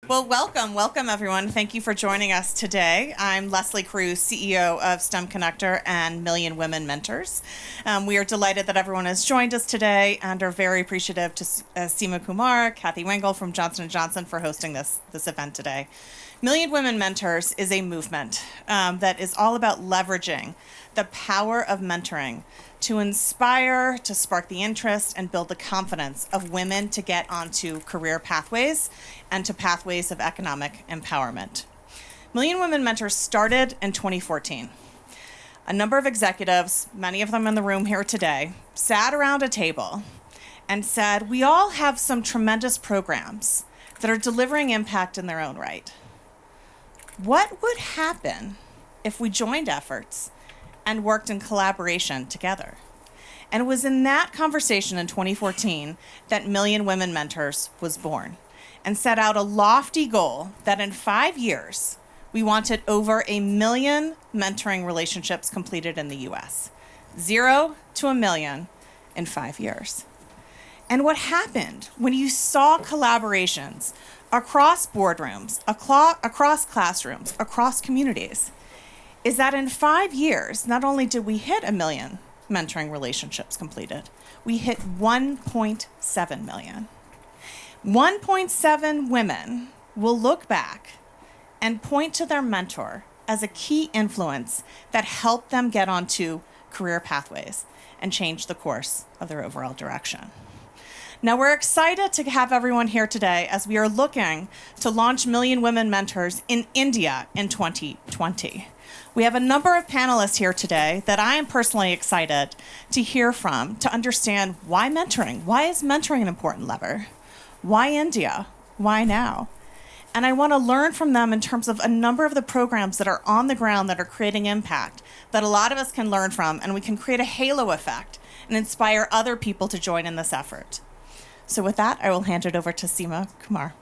Well, welcome everyone. Thank you for joining us today. I'm Leslie Cruz, CEO of STEMconnector and Million Women Mentors. We are delighted that everyone has joined us today and are very appreciative to Seema Kumar, Kathy Wengel from Johnson & Johnson for hosting this event today. Million Women Mentors is a movement that is all about leveraging the power of mentoring to inspire, to spark the interest, and build the confidence of women to get onto career pathways and to pathways of economic empowerment. Million Women Mentors started in 2014. A number of executives, many of them in the room here today, sat around a table and said, we all have some tremendous programs that are delivering impact in their own right. What would happen if we joined efforts and worked in collaboration together? And it was in that conversation in 2014 that Million Women Mentors was born and set out a lofty goal that in 5 years, we wanted over 1 million mentoring relationships completed in the US. 0 to 1 million in 5 years. And what happened when you saw collaborations across boardrooms, across classrooms, across communities, is that in 5 years, not only did we hit 1 million mentoring relationships completed, we hit 1.7 million. 1.7 women will look back and point to their mentor as a key influence that helped them get onto career pathways and change the course of their overall direction. Now, we're excited to have everyone here today as we are looking to launch Million Women Mentors in India in 2020. We have a number of panelists here today that I am personally excited to hear from to understand why mentoring. Why is mentoring an important lever? Why India? Why now? And I want to learn from them in terms of a number of the programs that are on the ground that are creating impact that a lot of us can learn from, and we can create a halo effect and inspire other people to join in this effort. So with that, I will hand it over to Seema Kumar.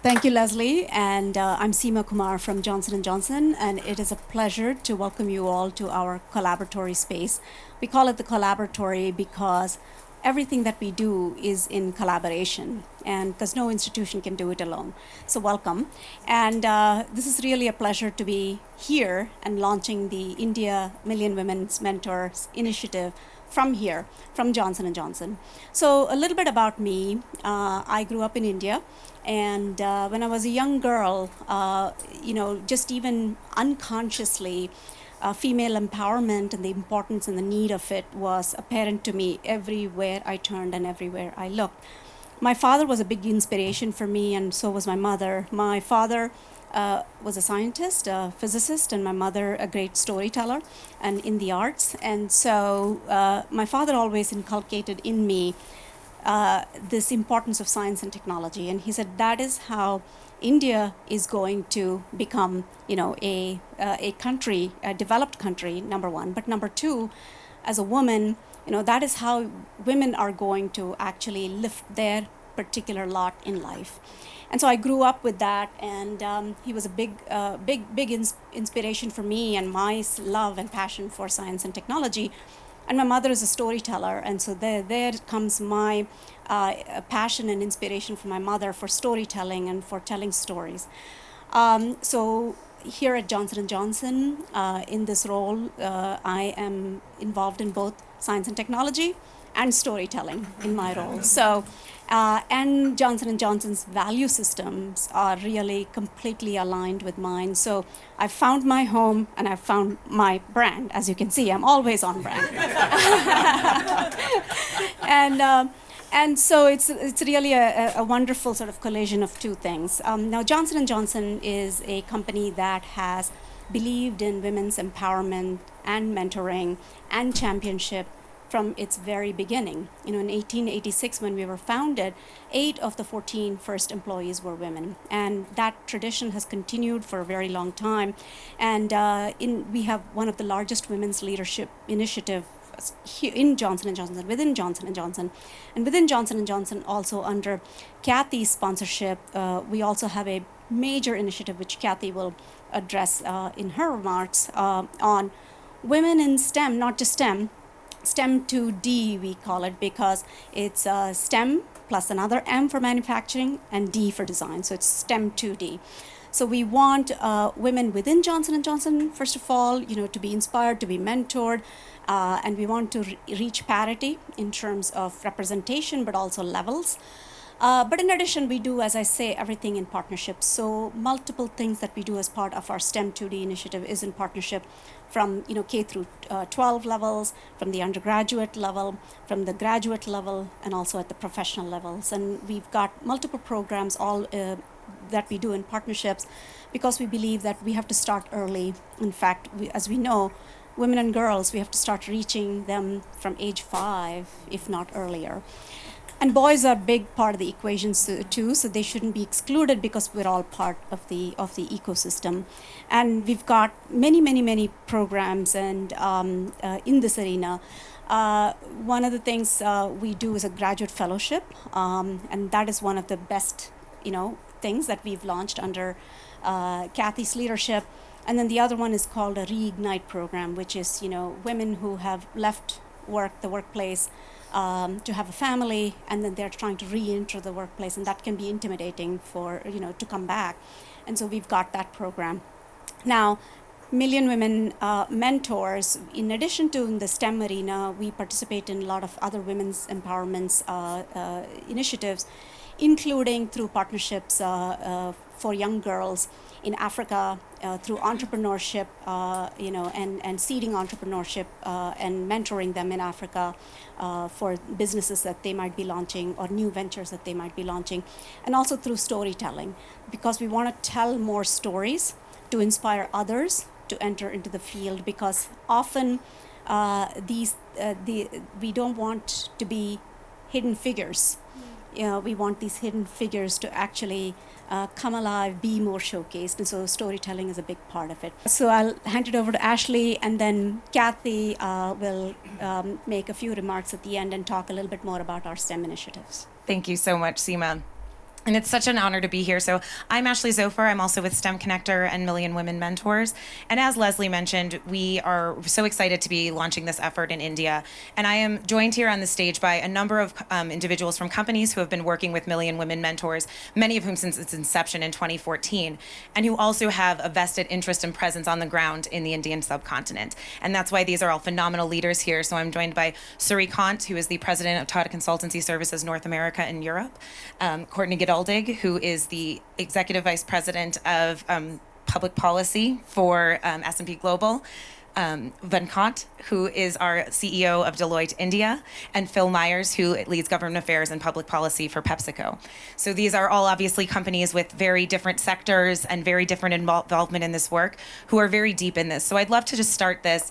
Thank you, Leslie. And I'm Seema Kumar from Johnson & Johnson, and it is a pleasure to welcome you all to our CoLaboratory space. We call it the CoLaboratory because everything that we do is in collaboration, and because no institution can do it alone. So welcome. And this is really a pleasure to be here and launching the India Million Women's Mentors Initiative from here, from Johnson & Johnson. So a little bit about me. I grew up in India, and when I was a young girl, just even unconsciously, female empowerment and the importance and the need of it was apparent to me everywhere I turned and everywhere I looked. My father was a big inspiration for me, and so was my mother. My father was a scientist, a physicist, and my mother a great storyteller and in the arts. And so my father always inculcated in me this importance of science and technology. And he said that is how India is going to become, a country, a developed country, number one. But number two, as a woman, that is how women are going to actually lift their particular lot in life. And so I grew up with that, and he was a big inspiration for me and my love and passion for science and technology. And my mother is a storyteller, and so there comes my passion and inspiration from my mother for storytelling and for telling stories. So here at Johnson & Johnson, in this role, I am involved in both science and technology and storytelling in my role. So, and Johnson & Johnson's value systems are really completely aligned with mine. So I've found my home and I've found my brand. As you can see, I'm always on brand. And so it's really a wonderful sort of collision of two things. Now, Johnson & Johnson is a company that has believed in women's empowerment and mentoring and championship from its very beginning. In 1886, when we were founded, 8 of the 14 first employees were women. And that tradition has continued for a very long time. And we have one of the largest women's leadership initiatives here in Johnson & Johnson, within Johnson & Johnson. And within Johnson & Johnson, also under Kathy's sponsorship, we also have a major initiative, which Kathy will address in her remarks, on women in STEM, not just STEM, STEM 2D, we call it, because it's STEM plus another M for manufacturing and D for design. So it's STEM 2D. So we want women within Johnson & Johnson, first of all, to be inspired, to be mentored, and we want to reach parity in terms of representation, but also levels. But in addition, we do, as I say, everything in partnership. So multiple things that we do as part of our STEM 2D initiative is in partnership from K through 12 levels, from the undergraduate level, from the graduate level, and also at the professional levels. And we've got multiple programs all that we do in partnerships because we believe that we have to start early. In fact, as we know, women and girls, we have to start reaching them from age 5, if not earlier. And boys are a big part of the equations too, so they shouldn't be excluded because we're all part of the ecosystem. And we've got many programs and in this arena. One of the things we do is a graduate fellowship, and that is one of the best, things that we've launched under Kathy's leadership. And then the other one is called a Reignite program, which is, women who have left the workplace, to have a family, and then they're trying to re-enter the workplace, and that can be intimidating for, to come back. And so we've got that program. Now, Million Women Mentors, in addition to in the STEM arena, we participate in a lot of other women's empowerment initiatives, including through partnerships for young girls in Africa, through entrepreneurship, and seeding entrepreneurship and mentoring them in Africa for businesses that they might be launching or new ventures that they might be launching, and also through storytelling, because we want to tell more stories to inspire others to enter into the field, because often we don't want to be hidden figures. We want these hidden figures to actually come alive, be more showcased, and so storytelling is a big part of it. So I'll hand it over to Ashley, and then Kathy will make a few remarks at the end and talk a little bit more about our STEM initiatives. Thank you so much, Seema. And it's such an honor to be here. So I'm Ashley Zofar. I'm also with STEMconnector and Million Women Mentors. And as Leslie mentioned, we are so excited to be launching this effort in India. And I am joined here on the stage by a number of individuals from companies who have been working with Million Women Mentors, many of whom since its inception in 2014, and who also have a vested interest and presence on the ground in the Indian subcontinent. And that's why these are all phenomenal leaders here. So I'm joined by Suri Kant, who is the president of Tata Consultancy Services North America and Europe, Courtney Gedaldig, who is the executive vice president of public policy for S&P Global, Venkat, who is our CEO of Deloitte India, and Phil Myers, who leads government affairs and public policy for PepsiCo. So these are all obviously companies with very different sectors and very different involvement in this work, who are very deep in this. So I'd love to just start this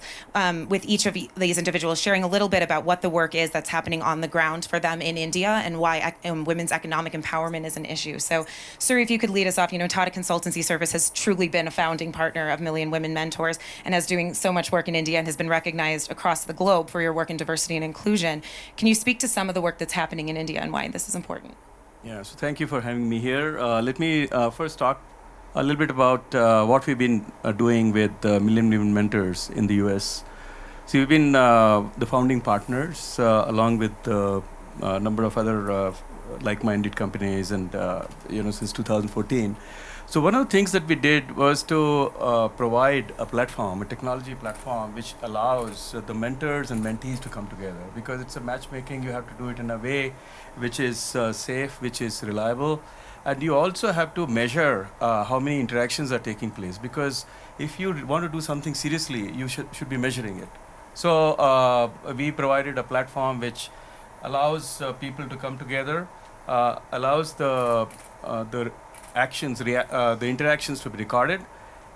with each of these individuals sharing a little bit about what the work is that's happening on the ground for them in India and why women's economic empowerment is an issue. So Suri, if you could lead us off. Tata Consultancy Service has truly been a founding partner of Million Women Mentors and is doing so much work in India and has been recognized across the globe for your work in diversity and inclusion. Can you speak to some of the work that's happening in India and why this is important? Yeah, so thank you for having me here. Let me first talk a little bit about what we've been doing with Million Women Mentors in the US. So we've been the founding partners along with a number of other like-minded companies and since 2014. So one of the things that we did was to provide a platform, a technology platform, which allows the mentors and mentees to come together, because it's a matchmaking. You have to do it in a way which is safe, which is reliable, and you also have to measure how many interactions are taking place, because if you want to do something seriously, you should be measuring it. So we provided a platform which allows people to come together, allows the actions, the interactions to be recorded,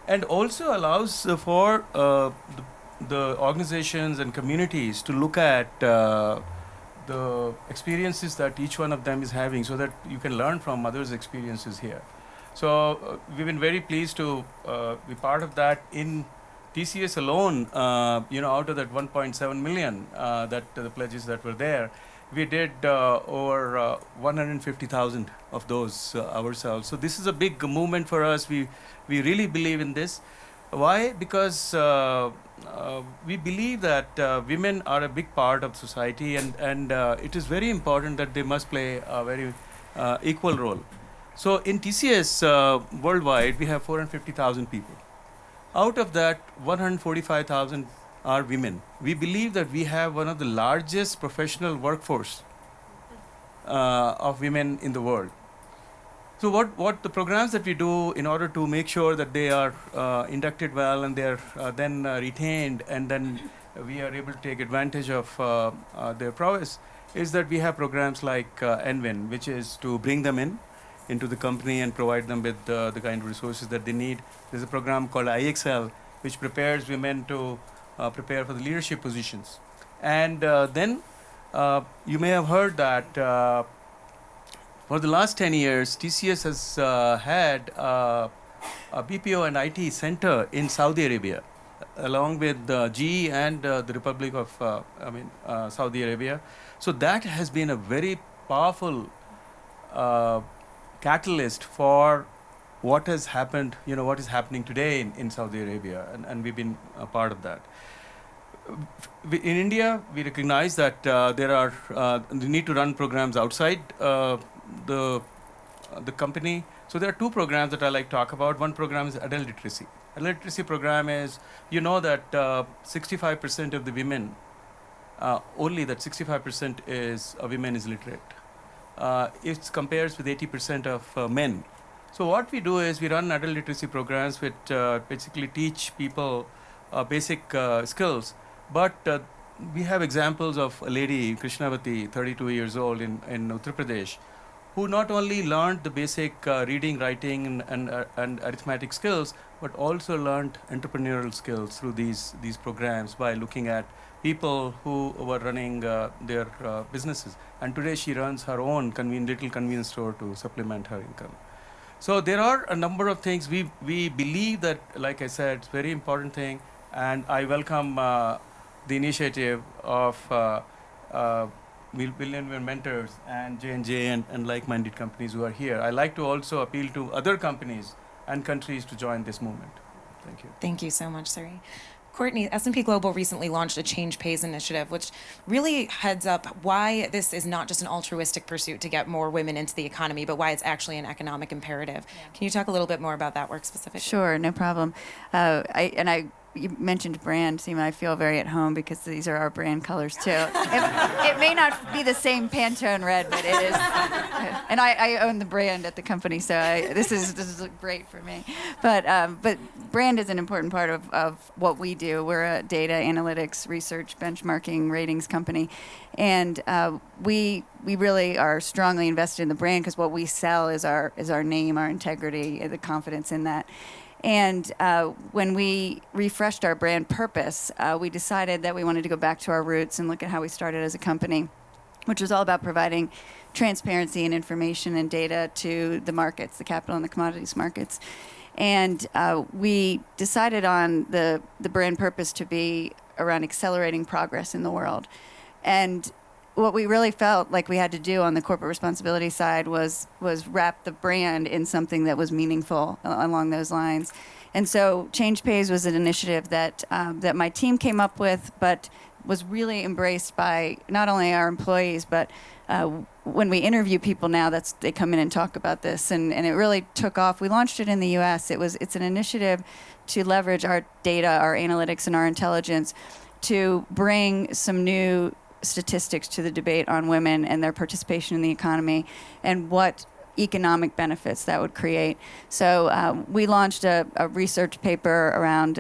and also allows for the organizations and communities to look at the experiences that each one of them is having, so that you can learn from others' experiences here. So we've been very pleased to be part of that. In TCS alone, out of that 1.7 million that the pledges that were there, we did over 150,000 of those ourselves. So this is a big movement for us. We really believe in this. Why? Because we believe that women are a big part of society, and it is very important that they must play a very equal role. So in TCS worldwide, we have 450,000 people. Out of that, 145,000 are women. We believe that we have one of the largest professional workforce of women in the world. So what the programs that we do in order to make sure that they are inducted well and they are then retained, and then we are able to take advantage of their prowess, is that we have programs like NWIN, which is to bring them into the company and provide them with the kind of resources that they need. There's a program called IXL, which prepares women to prepare for the leadership positions. And then you may have heard that for the last 10 years, TCS has had a BPO and IT center in Saudi Arabia, along with GE and the Republic of Saudi Arabia. So that has been a very powerful catalyst for what has happened, what is happening today in Saudi Arabia, and we've been a part of that. In India, we recognize that there are the need to run programs outside the company. So there are two programs that I like to talk about. One program is adult literacy. Adult literacy program is, that 65% of the women, only that 65% is women is literate. It compares with 80% of men. So what we do is we run adult literacy programs which basically teach people basic skills. But we have examples of a lady, Krishnavati, 32 years old in Uttar Pradesh, who not only learned the basic reading, writing, and arithmetic skills, but also learned entrepreneurial skills through these programs by looking at people who were running their businesses. And today she runs her own little convenience store to supplement her income. So there are a number of things. We believe that, like I said, it's a very important thing, and I welcome the initiative of Million Women Mentors and J&J and like-minded companies who are here. I like to also appeal to other companies and countries to join this movement. Thank you. Thank you so much, Suri. Courtney, S&P Global recently launched a Change Pays initiative, which really heads up why this is not just an altruistic pursuit to get more women into the economy, but why it's actually an economic imperative. Yeah. Can you talk a little bit more about that work specifically? Sure, no problem. You mentioned brand, Seema. I feel very at home because these are our brand colors too. It may not be the same Pantone red, but it is. And I own the brand at the company, so this is great for me. But brand is an important part of what we do. We're a data analytics, research, benchmarking, ratings company, and we really are strongly invested in the brand because what we sell is our name, our integrity, the confidence in that. And when we refreshed our brand purpose, we decided that we wanted to go back to our roots and look at how we started as a company, which was all about providing transparency and information and data to the markets, the capital and the commodities markets. And we decided on the brand purpose to be around accelerating progress in the world. And what we really felt like we had to do on the corporate responsibility side was wrap the brand in something that was meaningful along those lines. And so Change Pays was an initiative that my team came up with, but was really embraced by not only our employees, but when we interview people now, they come in and talk about this, and it really took off. We launched it in the U.S. It's an initiative to leverage our data, our analytics, and our intelligence to bring some new statistics to the debate on women and their participation in the economy and what economic benefits that would create. So we launched a research paper around,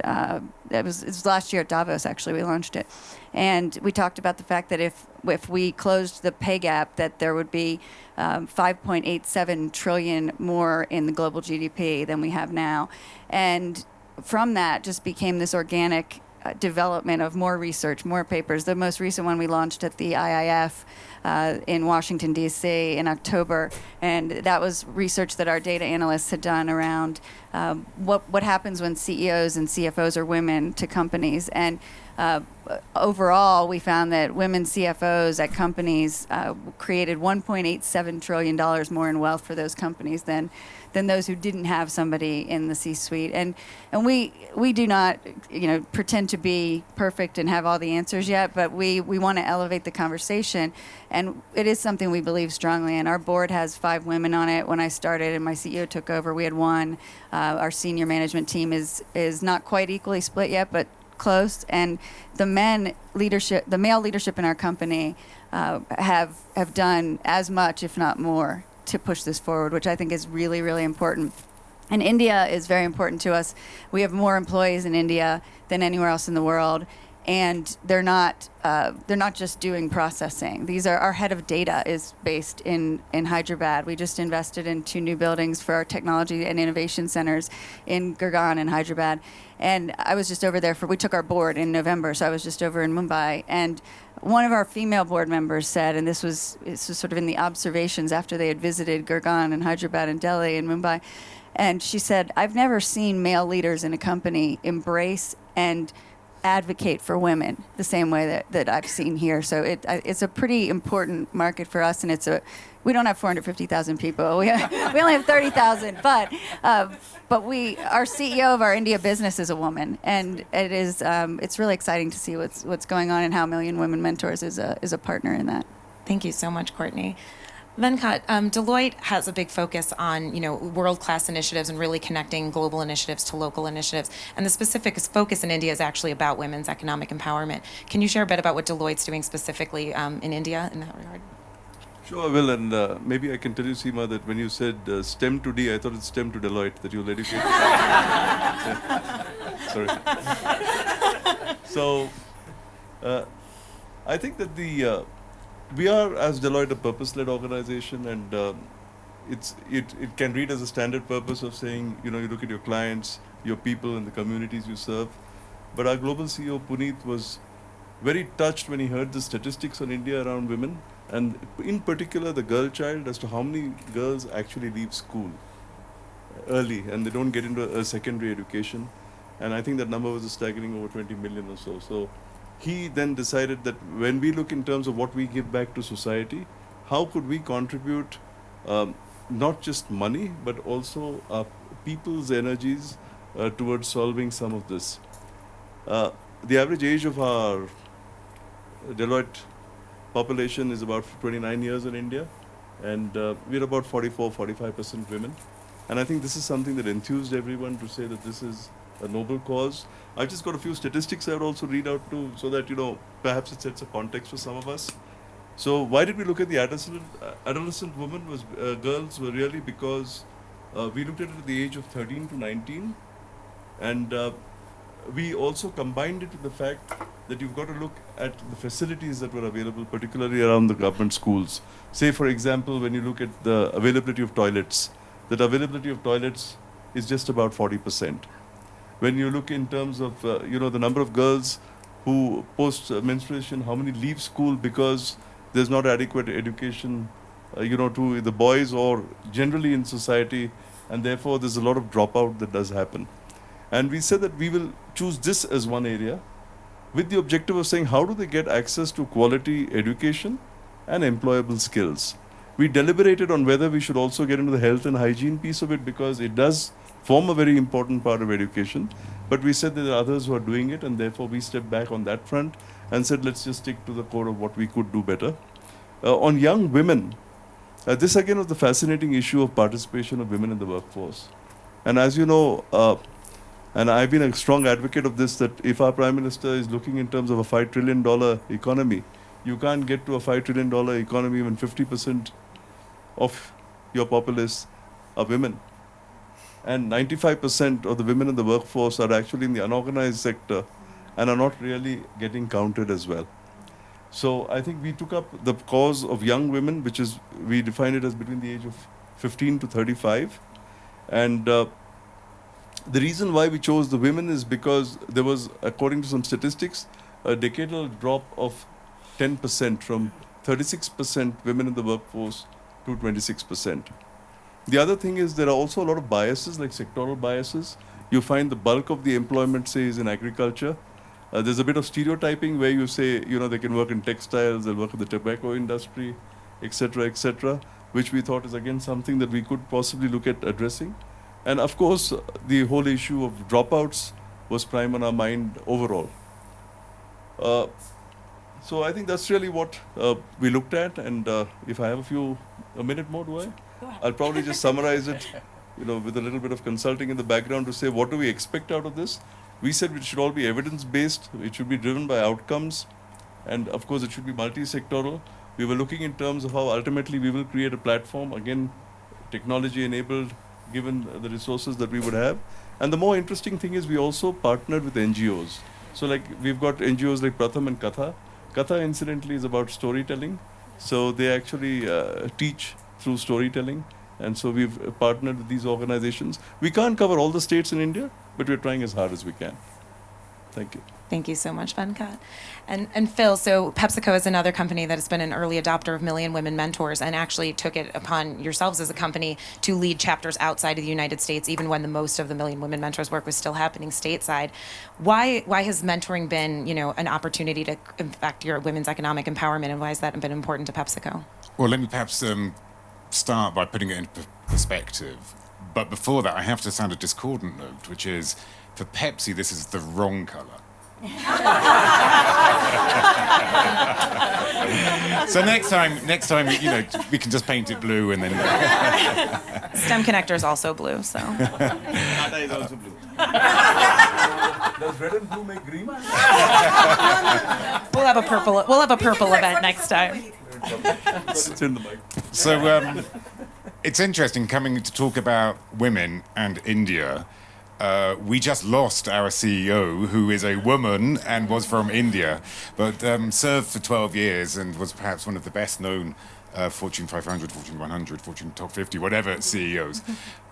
it was last year at Davos, actually, we launched it. And we talked about the fact that if we closed the pay gap, that there would be 5.87 trillion more in the global GDP than we have now. And from that just became this organic development of more research, more papers. The most recent one we launched at the IIF in Washington, D.C. in October, and that was research that our data analysts had done around what happens when CEOs and CFOs are women to companies. And overall, we found that women CFOs at companies created $1.87 trillion more in wealth for those companies than those who didn't have somebody in the C-suite. And we do not, pretend to be perfect and have all the answers yet, but we want to elevate the conversation. And it is something we believe strongly in. Our board has 5 women on it. When I started and my CEO took over, we had 1. Our senior management team is not quite equally split yet, but close. And the male leadership in our company have done as much, if not more, to push this forward, which I think is really, really important. And India is very important to us. We have more employees in India than anywhere else in the world, and they're not just doing processing. Our head of data is based in Hyderabad. We just invested in 2 new buildings for our technology and innovation centers in Gurgaon and Hyderabad. And I was just over there we took our board in November, so I was just over in Mumbai. And one of our female board members said, and this was sort of in the observations after they had visited Gurgaon and Hyderabad and Delhi and Mumbai, and she said, I've never seen male leaders in a company embrace and advocate for women the same way that I've seen here. So it's a pretty important market for us, and we don't have 450,000 people. We only have 30,000, but our CEO of our India business is a woman, and it's really exciting to see what's going on and how Million Women Mentors is a partner in that. Thank you so much, Courtney. Venkat, Deloitte has a big focus on, world-class initiatives and really connecting global initiatives to local initiatives. And the specific focus in India is actually about women's economic empowerment. Can you share a bit about what Deloitte's doing specifically in India in that regard? Sure, I will. And maybe I can tell you, Seema, that when you said STEM to D, I thought it's STEM to Deloitte, that you'll educate. Sorry. So, I think that we are, as Deloitte, a purpose-led organization, and it can read as a standard purpose of saying, you look at your clients, your people, and the communities you serve. But our global CEO, Puneet, was very touched when he heard the statistics on India around women, and in particular the girl child, as to how many girls actually leave school early and they don't get into a secondary education. And I think that number was a staggering over 20 million or so. So he then decided that when we look in terms of what we give back to society, how could we contribute not just money, but also people's energies towards solving some of this. The average age of our Deloitte population is about 29 years in India, and we're about 44-45% women. And I think this is something that enthused everyone to say that this is a noble cause. I just got a few statistics I would also read out too, so that perhaps it sets a context for some of us. So why did we look at the adolescent women girls were really because we looked at it at the age of 13 to 19, and we also combined it with the fact that you've got to look at the facilities that were available, particularly around the government schools. Say, for example, when you look at the availability of toilets, that availability of toilets is just about 40%. When you look in terms of, the number of girls who post-menstruation, how many leave school because there's not adequate education, to the boys or generally in society, and therefore there's a lot of dropout that does happen. And we said that we will choose this as one area with the objective of saying how do they get access to quality education and employable skills. We deliberated on whether we should also get into the health and hygiene piece of it, because it does form a very important part of education. But we said that there are others who are doing it, and therefore we stepped back on that front and said let's just stick to the core of what we could do better. On young women, this again was the fascinating issue of participation of women in the workforce. And as you know, and I've been a strong advocate of this, that if our Prime Minister is looking in terms of a $5 trillion economy, you can't get to a $5 trillion economy when 50% of your populace are women. And 95% of the women in the workforce are actually in the unorganized sector and are not really getting counted as well. So I think we took up the cause of young women, which is, we define it as between the age of 15 to 35. And the reason why we chose the women is because there was, according to some statistics, a decadal drop of 10% from 36% women in the workforce to 26%. The other thing is there are also a lot of biases, like sectoral biases. You find the bulk of the employment, say, is in agriculture. There's a bit of stereotyping where you say, they can work in textiles, they'll work in the tobacco industry, etc., which we thought is again something that we could possibly look at addressing. And of course, the whole issue of dropouts was prime on our mind overall. So I think that's really what we looked at. And if I have a minute more, do I? Go ahead. I'll probably just summarize it, with a little bit of consulting in the background to say, what do we expect out of this? We said it should all be evidence-based. It should be driven by outcomes. And of course, it should be multi-sectoral. We were looking in terms of how ultimately we will create a platform, again, technology-enabled, given the resources that we would have. And the more interesting thing is we also partnered with NGOs. So like we've got NGOs like Pratham and Katha. Katha, incidentally, is about storytelling. So they actually teach through storytelling. And so we've partnered with these organizations. We can't cover all the states in India, but we're trying as hard as we can. Thank you. Thank you so much, Venkat. And Phil, so PepsiCo is another company that has been an early adopter of Million Women Mentors and actually took it upon yourselves as a company to lead chapters outside of the United States, even when the most of the Million Women Mentors work was still happening stateside. Why has mentoring been, an opportunity to affect your women's economic empowerment, and why has that been important to PepsiCo? Well, let me perhaps start by putting it into perspective. But before that, I have to sound a discordant note, which is, for Pepsi, this is the wrong colour. So next time, we can just paint it blue and then. STEMconnector is also blue, so. Tata is also blue. Does red and blue make green? We'll have a purple event next time. It's in the mic. So it's interesting coming to talk about women and India. We just lost our CEO, who is a woman and was from India, but served for 12 years and was perhaps one of the best known Fortune 500, Fortune 100, Fortune Top 50, whatever CEOs.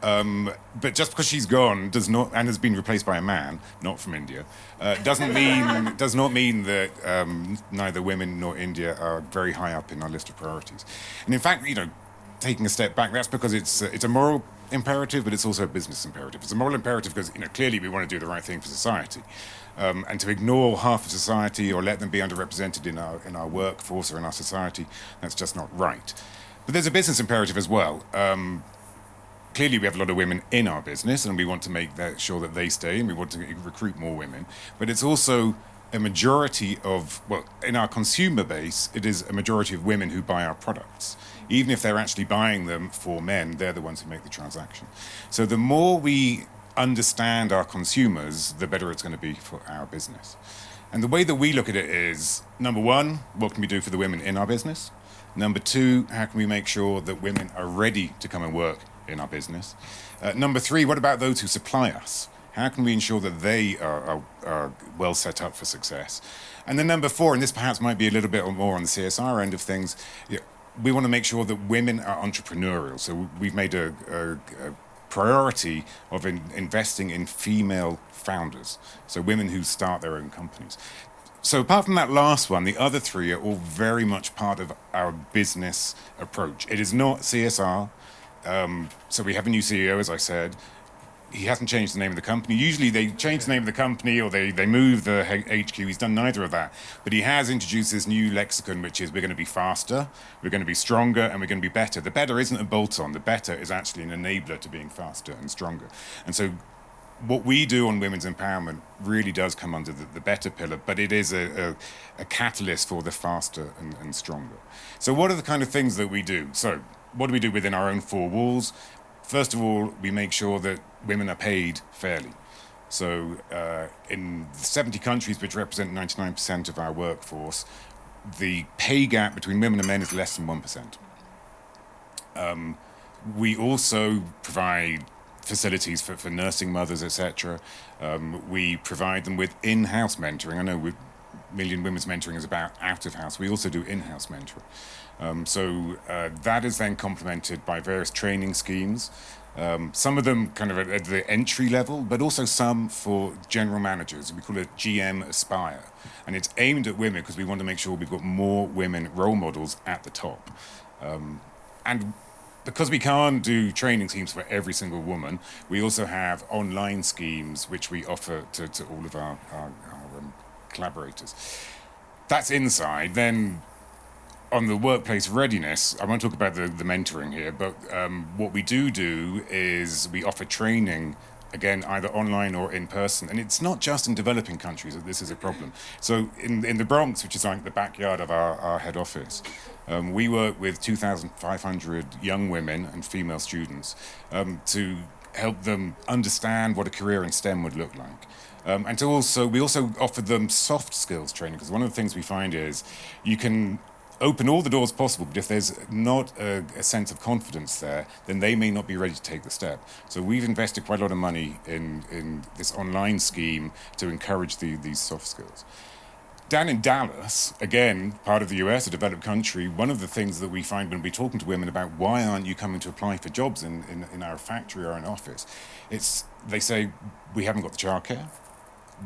But just because she's gone and has been replaced by a man, not from India, does not mean that neither women nor India are very high up in our list of priorities. And in fact, taking a step back, that's because it's a moral imperative, but it's also a business imperative. It's a moral imperative because clearly we want to do the right thing for society, and to ignore half of society or let them be underrepresented in our workforce or in our society, that's just not right. But there's a business imperative as well. Clearly we have a lot of women in our business, and we want to make sure that they stay, and we want to recruit more women. But it's also a majority in our consumer base, it is a majority of women who buy our products. Even if they're actually buying them for men, they're the ones who make the transaction. So the more we understand our consumers, the better it's going to be for our business. And the way that we look at it is, number one, what can we do for the women in our business? Number two, how can we make sure that women are ready to come and work in our business? Number three, what about those who supply us? How can we ensure that they are well set up for success? And then number four, and this perhaps might be a little bit more on the CSR end of things, we want to make sure that women are entrepreneurial. So we've made a priority of investing in female founders, so women who start their own companies. So apart from that last one, the other three are all very much part of our business approach. It is not CSR. So we have a new CEO, as I said. He hasn't changed the name of the company. Usually they change the name of the company or they move the HQ. He's done neither of that. But he has introduced this new lexicon, which is we're going to be faster, we're going to be stronger, and we're going to be better. The better isn't a bolt-on. The better is actually an enabler to being faster and stronger. And so what we do on women's empowerment really does come under the better pillar, but it is a catalyst for the faster and stronger. So what are the kind of things that we do? So what do we do within our own four walls? First of all, we make sure that women are paid fairly. So in 70 countries, which represent 99% of our workforce, the pay gap between women and men is less than 1%. We also provide facilities for nursing mothers, etc. We provide them with in-house mentoring. I know Million Women's Mentoring is about out-of-house. We also do in-house mentoring. So that is then complemented by various training schemes. Some of them kind of at the entry level, but also some for general managers. We call it GM Aspire. And it's aimed at women because we want to make sure we've got more women role models at the top. And because we can't do training schemes for every single woman, we also have online schemes which we offer to all of our collaborators. That's inside. Then on the workplace readiness, I won't talk about the mentoring here, but what we do is we offer training, again, either online or in person. And it's not just in developing countries that this is a problem. So in the Bronx, which is like the backyard of our head office, we work with 2,500 young women and female students to help them understand what a career in STEM would look like. And we also offer them soft skills training, because one of the things we find is you can open all the doors possible, but if there's not a sense of confidence there, then they may not be ready to take the step. So we've invested quite a lot of money in this online scheme to encourage these soft skills. Down in Dallas, again, part of the US, a developed country, one of the things that we find when we're talking to women about why aren't you coming to apply for jobs in our factory or an office, they say, we haven't got the childcare,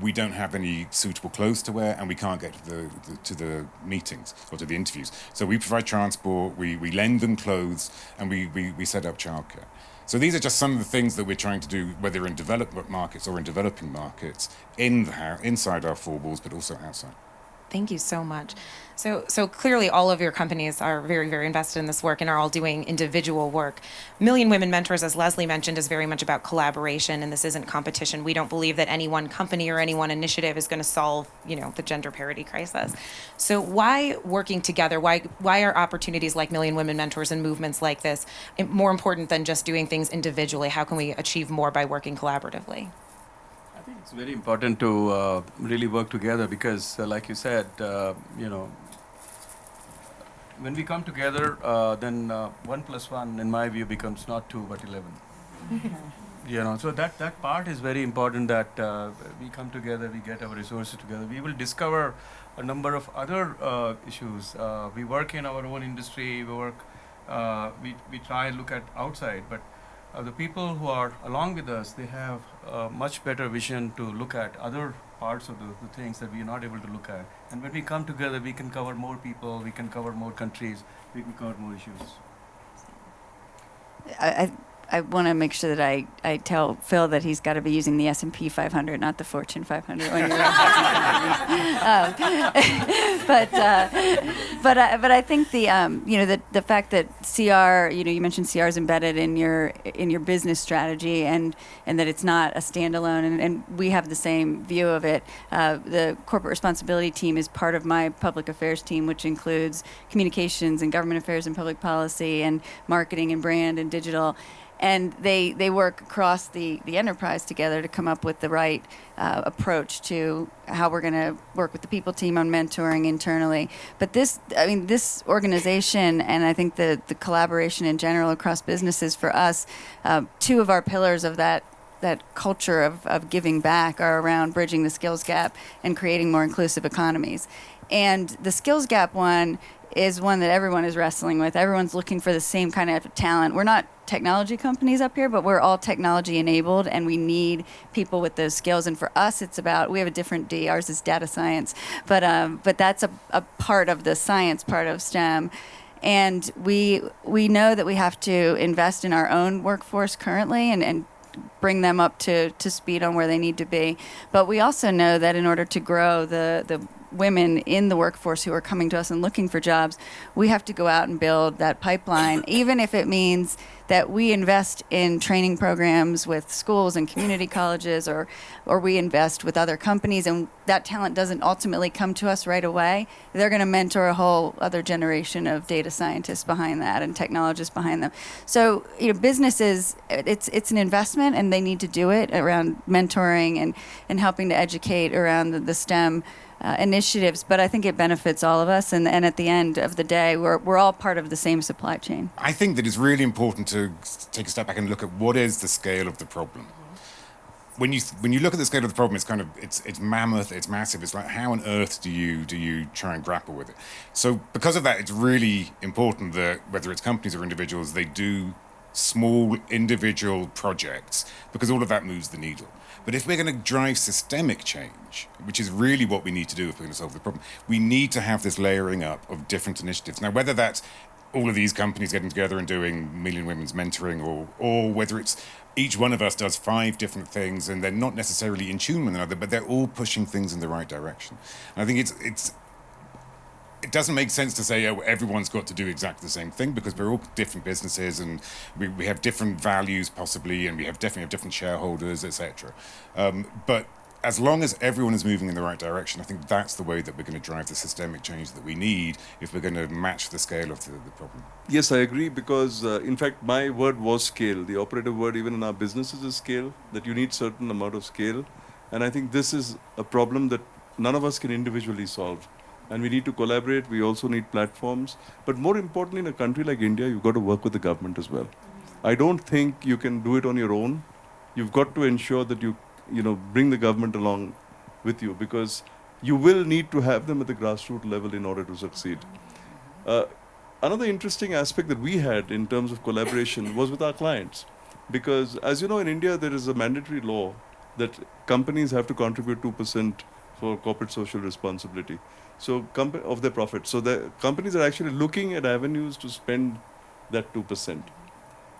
we don't have any suitable clothes to wear, and we can't get to the meetings or to the interviews. So we provide transport, we lend them clothes, and we set up childcare. So these are just some of the things that we're trying to do, whether in developed markets or in developing markets, inside our four walls, but also outside. Thank you so much. So clearly all of your companies are very, very invested in this work and are all doing individual work. Million Women Mentors, as Leslie mentioned, is very much about collaboration, and this isn't competition. We don't believe that any one company or any one initiative is going to solve, the gender parity crisis. So why working together? Why are opportunities like Million Women Mentors and movements like this more important than just doing things individually? How can we achieve more by working collaboratively? I think it's very important to really work together because, like you said, when we come together, then 1 + 1, in my view, becomes not 2 but 11. So that part is very important. That we come together, we get our resources together. We will discover a number of other issues. We work in our own industry. We try and look at outside, but the people who are along with us, they have a much better vision to look at other parts of the things that we are not able to look at. And when we come together, we can cover more people, we can cover more countries, we can cover more issues. I want to make sure that I tell Phil that he's got to be using the S&P 500, not the Fortune 500 when you're but I think the fact that CR, you mentioned CR is embedded in your business strategy and that it's not a standalone, and we have the same view of it. The corporate responsibility team is part of my public affairs team, which includes communications and government affairs and public policy and marketing and brand and digital. And they work across the enterprise together to come up with the right approach to how we're going to work with the people team on mentoring internally. But this organization, and I think the collaboration in general across businesses for us, two of our pillars of that culture of giving back are around bridging the skills gap and creating more inclusive economies. And the skills gap one is one that everyone is wrestling with. Everyone's looking for the same kind of talent. We're not technology companies up here, but we're all technology enabled, and we need people with those skills. And for us, it's about, we have a different D. Ours is data science, but that's a part of the science part of STEM. And we know that we have to invest in our own workforce currently and bring them up to speed on where they need to be. But we also know that in order to grow the women in the workforce who are coming to us and looking for jobs, we have to go out and build that pipeline, even if it means that we invest in training programs with schools and community colleges, or we invest with other companies, and that talent doesn't ultimately come to us right away. They're going to mentor a whole other generation of data scientists behind that and technologists behind them. So, businesses, it's an investment, and they need to do it around mentoring and helping to educate around the STEM initiatives, but I think it benefits all of us, and at the end of the day, we're all part of the same supply chain. I think that it's really important to take a step back and look at what is the scale of the problem. When you look at the scale of the problem, it's mammoth, it's massive. It's like, how on earth do you try and grapple with it? So because of that, it's really important that whether it's companies or individuals, they do small individual projects, because all of that moves the needle. But if we're going to drive systemic change, which is really what we need to do if we're going to solve the problem, we need to have this layering up of different initiatives. Now, whether that's all of these companies getting together and doing Million Women's mentoring, or whether it's each one of us does 5 different things, and they're not necessarily in tune with one another, but they're all pushing things in the right direction. And I think it doesn't make sense to say, oh, everyone's got to do exactly the same thing, because we're all different businesses, and we have different values possibly, and we definitely have different shareholders, etc. But as long as everyone is moving in the right direction, I think that's the way that we're going to drive the systemic change that we need if we're going to match the scale of the problem. Yes, I agree, because in fact my word was scale. The operative word even in our businesses is scale, that you need certain amount of scale. And I think this is a problem that none of us can individually solve. And we need to collaborate, we also need platforms. But more importantly, in a country like India, you've got to work with the government as well. I don't think you can do it on your own. You've got to ensure that you bring the government along with you, because you will need to have them at the grassroots level in order to succeed. Another interesting aspect that we had in terms of collaboration was with our clients. Because as you know, in India, there is a mandatory law that companies have to contribute 2% for corporate social responsibility. So of their profits. So the companies are actually looking at avenues to spend that 2%.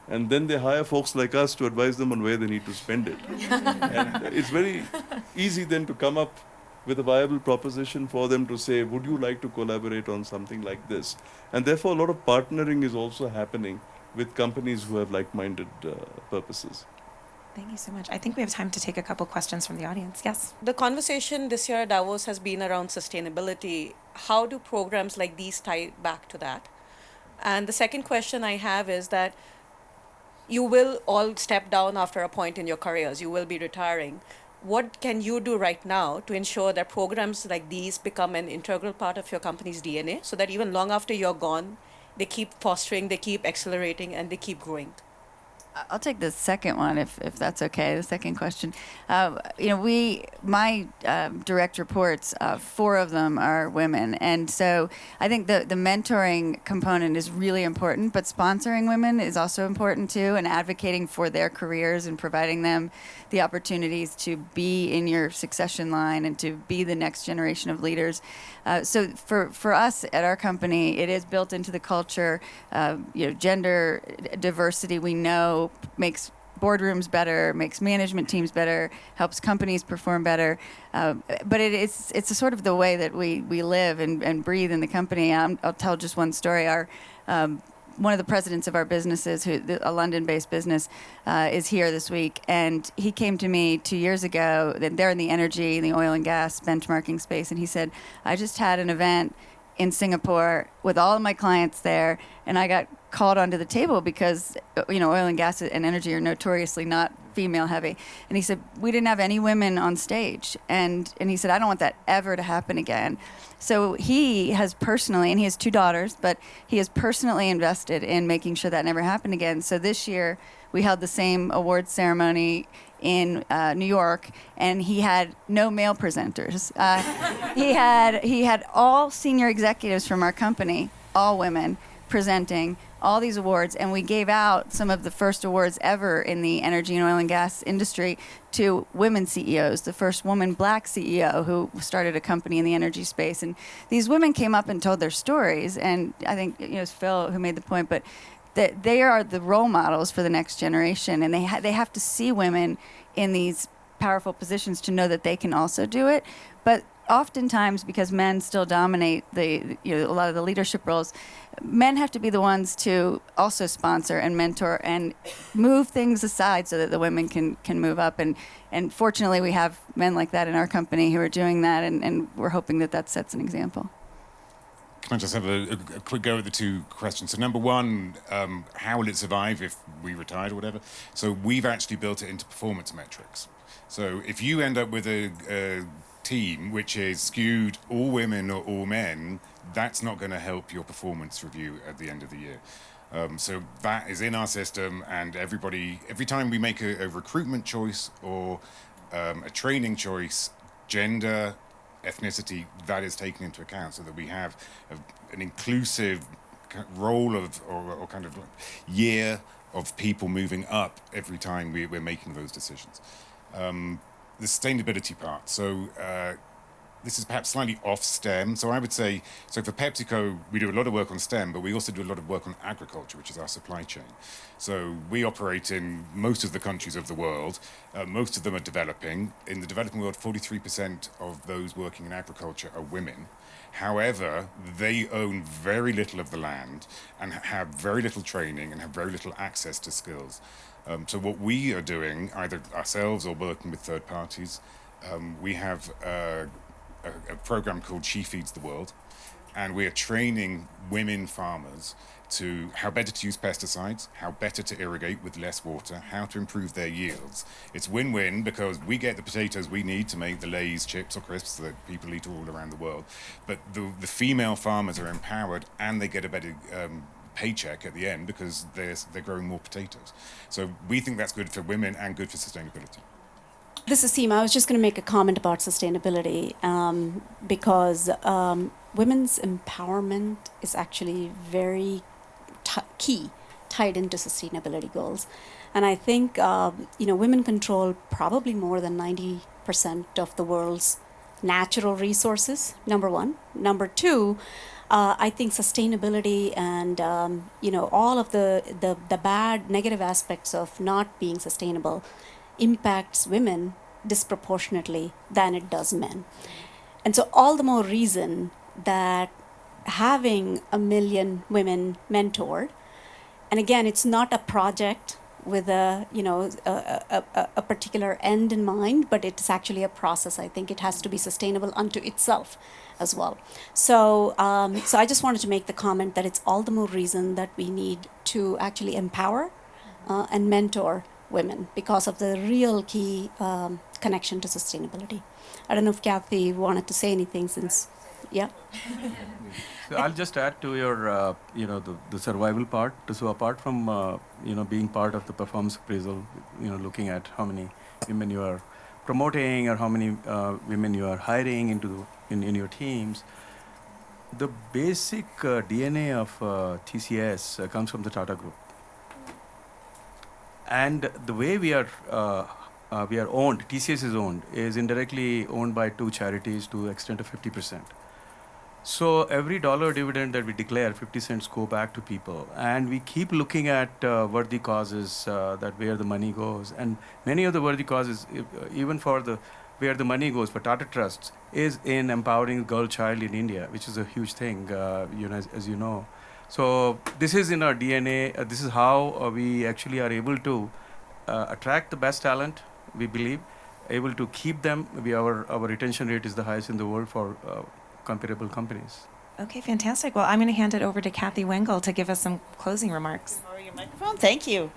And then they hire folks like us to advise them on where they need to spend it. And it's very easy then to come up with a viable proposition for them to say, would you like to collaborate on something like this? And therefore, a lot of partnering is also happening with companies who have like-minded purposes. Thank you so much. I think we have time to take a couple questions from the audience. Yes. The conversation this year at Davos has been around sustainability. How do programs like these tie back to that? And the second question I have is that you will all step down after a point in your careers. You will be retiring. What can you do right now to ensure that programs like these become an integral part of your company's DNA, so that even long after you're gone, they keep fostering, they keep accelerating, and they keep growing? I'll take the second one, if that's okay. The second question. My direct reports, 4 of them are women, and so I think the mentoring component is really important. But sponsoring women is also important too, and advocating for their careers and providing them the opportunities to be in your succession line and to be the next generation of leaders. So for us at our company, it is built into the culture. Gender diversity, we know, makes boardrooms better, makes management teams better, helps companies perform better. But it's a sort of the way that we live and breathe in the company. I'll tell just one story. One of the presidents of our businesses, a London-based business, is here this week, and he came to me 2 years ago. They're in the energy, the oil and gas benchmarking space, and he said, I just had an event in Singapore with all of my clients there, and I got called onto the table because oil and gas and energy are notoriously not female heavy. And he said, we didn't have any women on stage. And he said, I don't want that ever to happen again. So he has personally, and he has 2 daughters, but he has personally invested in making sure that never happened again. So this year we held the same awards ceremony in New York, and he had no male presenters. He had all senior executives from our company, all women, presenting all these awards, and we gave out some of the first awards ever in the energy and oil and gas industry to women CEOs, the first woman black CEO who started a company in the energy space. And these women came up and told their stories, and I think it's Phil who made the point, but that they are the role models for the next generation, and they have to see women in these powerful positions to know that they can also do it. But oftentimes, because men still dominate a lot of the leadership roles, men have to be the ones to also sponsor and mentor and move things aside so that the women can move up. And fortunately, we have men like that in our company who are doing that, and we're hoping that sets an example. Can I just have a quick go at the 2 questions? So number 1, how will it survive if we retired or whatever? So we've actually built it into performance metrics. So if you end up with a team which is skewed all women or all men, that's not going to help your performance review at the end of the year. So that is in our system, and every time we make a recruitment choice or a training choice, gender, ethnicity, that is taken into account, so that we have an inclusive role or kind of year of people moving up every time we're making those decisions. The sustainability part. So this is perhaps slightly off STEM. So I would say, so for PepsiCo, we do a lot of work on STEM, but we also do a lot of work on agriculture, which is our supply chain. So we operate in most of the countries of the world. Most of them are developing. In the developing world, 43% of those working in agriculture are women. However, they own very little of the land and have very little training and have very little access to skills. So what we are doing, either ourselves or working with third parties, we have a program called She Feeds the World, and we are training women farmers to how better to use pesticides, how better to irrigate with less water, how to improve their yields. It's win-win because we get the potatoes we need to make the Lay's chips or crisps that people eat all around the world. But the female farmers are empowered and they get a better paycheck at the end because they're growing more potatoes. So we think that's good for women and good for sustainability. This is Seema. I was just going to make a comment about sustainability because women's empowerment is actually very key, tied into sustainability goals. And I think, women control probably more than 90% of the world's natural resources, number one. Number two, I think sustainability and, all of the bad, negative aspects of not being sustainable impacts women disproportionately than it does men. And so all the more reason that having 1 million women mentored, and again, it's not a project with a particular end in mind, but it's actually a process. I think it has to be sustainable unto itself as well. So I just wanted to make the comment that it's all the more reason that we need to actually empower and mentor women because of the real key connection to sustainability. I don't know if Kathy wanted to say anything since, yeah. So I'll just add to your, the survival part. So apart from, being part of the performance appraisal, looking at how many women you are promoting or how many women you are hiring in your teams, the basic DNA of TCS comes from the Tata Group. And the way we are owned, TCS is owned, is indirectly owned by 2 charities to the extent of 50%. So every dollar dividend that we declare, 50 cents go back to people. And we keep looking at worthy causes, that where the money goes. And many of the worthy causes, even for where the money goes for Tata Trusts, is in empowering girl child in India, which is a huge thing, as you know. So this is in our DNA. This is how we actually are able to attract the best talent, we believe, able to keep them. Our retention rate is the highest in the world for comparable companies. Okay, fantastic. Well, I'm going to hand it over to Kathy Wengel to give us some closing remarks. Borrow your microphone. Thank you.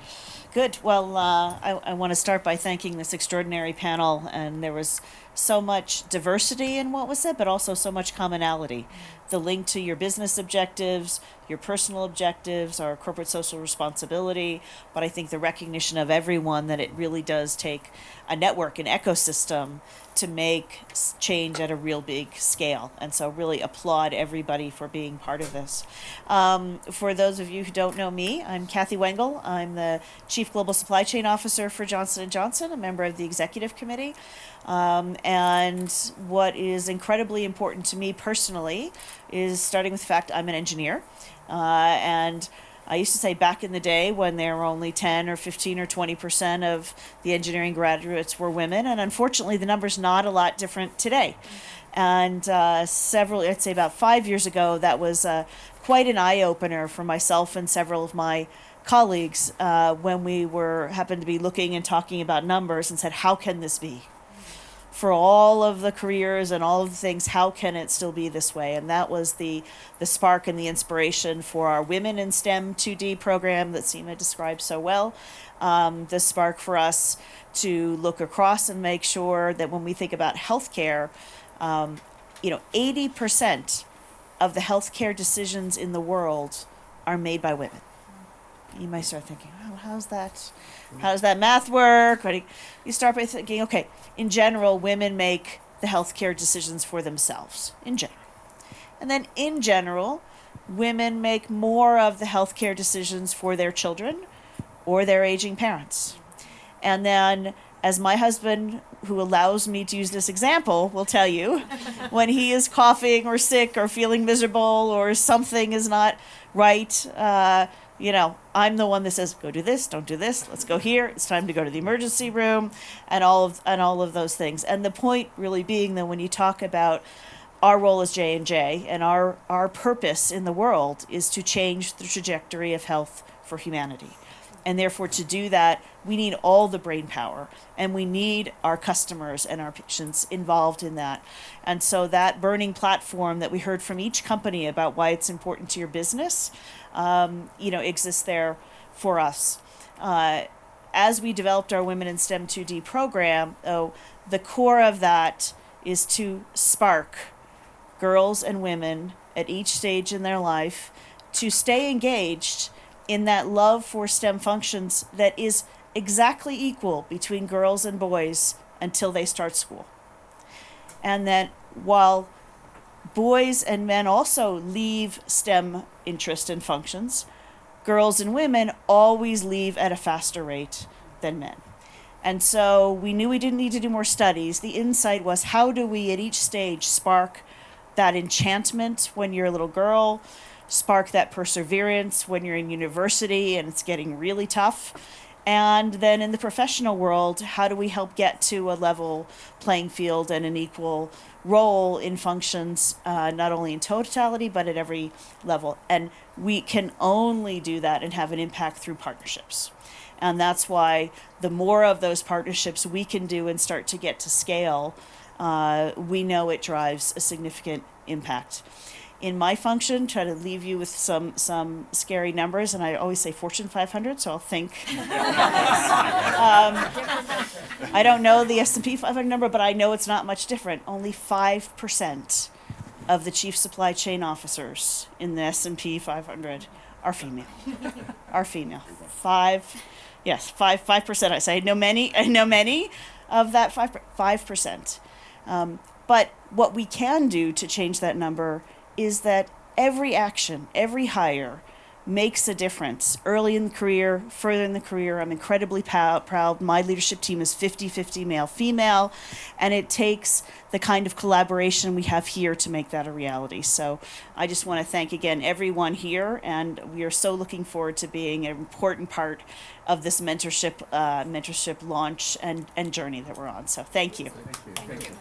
Good. Well, I want to start by thanking this extraordinary panel, and there was so much diversity in what was said, but also so much commonality. The link to your business objectives, your personal objectives, our corporate social responsibility, but I think the recognition of everyone that it really does take a network, an ecosystem, to make change at a real big scale. And so really applaud everybody for being part of this. For those of you who don't know me, I'm Kathy Wengel. I'm the Chief Global Supply Chain Officer for Johnson & Johnson, a member of the Executive Committee. And what is incredibly important to me personally is starting with the fact I'm an engineer. And I used to say back in the day when there were only 10 or 15 or 20% of the engineering graduates were women, and unfortunately the number's not a lot different today. And I'd say about 5 years ago, that was quite an eye-opener for myself and several of my colleagues when we happened to be looking and talking about numbers and said, how can this be? For all of the careers and all of the things, how can it still be this way? And that was the spark and the inspiration for our Women in STEM 2D program that Seema described so well. The spark for us to look across and make sure that when we think about healthcare, 80% of the healthcare decisions in the world are made by women. You might start thinking, oh, how does that math work? But you start by thinking, okay, in general, women make the healthcare decisions for themselves, in general. And then in general, women make more of the healthcare decisions for their children or their aging parents. And then, as my husband who allows me to use this example will tell you when he is coughing or sick or feeling miserable or something is not right, I'm the one that says, go do this, don't do this, let's go here, it's time to go to the emergency room, and all of those things. And the point really being that when you talk about our role as J&J and our purpose in the world is to change the trajectory of health for humanity. And therefore, to do that, we need all the brain power, and we need our customers and our patients involved in that. And so that burning platform that we heard from each company about why it's important to your business, exists there for us. As we developed our Women in STEM 2D program, the core of that is to spark girls and women at each stage in their life to stay engaged in that love for STEM functions that is exactly equal between girls and boys until they start school. And that while boys and men also leave STEM interest and functions, girls and women always leave at a faster rate than men. And so we knew we didn't need to do more studies. The insight was, how do we at each stage spark that enchantment when you're a little girl, spark that perseverance when you're in university and it's getting really tough, and then in the professional world, how do we help get to a level playing field and an equal role in functions, not only in totality, but at every level. And we can only do that and have an impact through partnerships. And that's why the more of those partnerships we can do and start to get to scale, we know it drives a significant impact. In my function, try to leave you with some scary numbers, and I always say Fortune 500, so I'll think. I don't know the S&P 500 number, but I know it's not much different. Only 5% of the chief supply chain officers in the S&P 500 are female. Are female. 5%. I say I know many of that 5%. But what we can do to change that number is that every action, every hire makes a difference early in the career, further in the career. I'm incredibly proud. My leadership team is 50-50 male-female, and it takes the kind of collaboration we have here to make that a reality. So I just want to thank again everyone here, and we are so looking forward to being an important part of this mentorship launch and journey that we're on. So thank you. Thank you.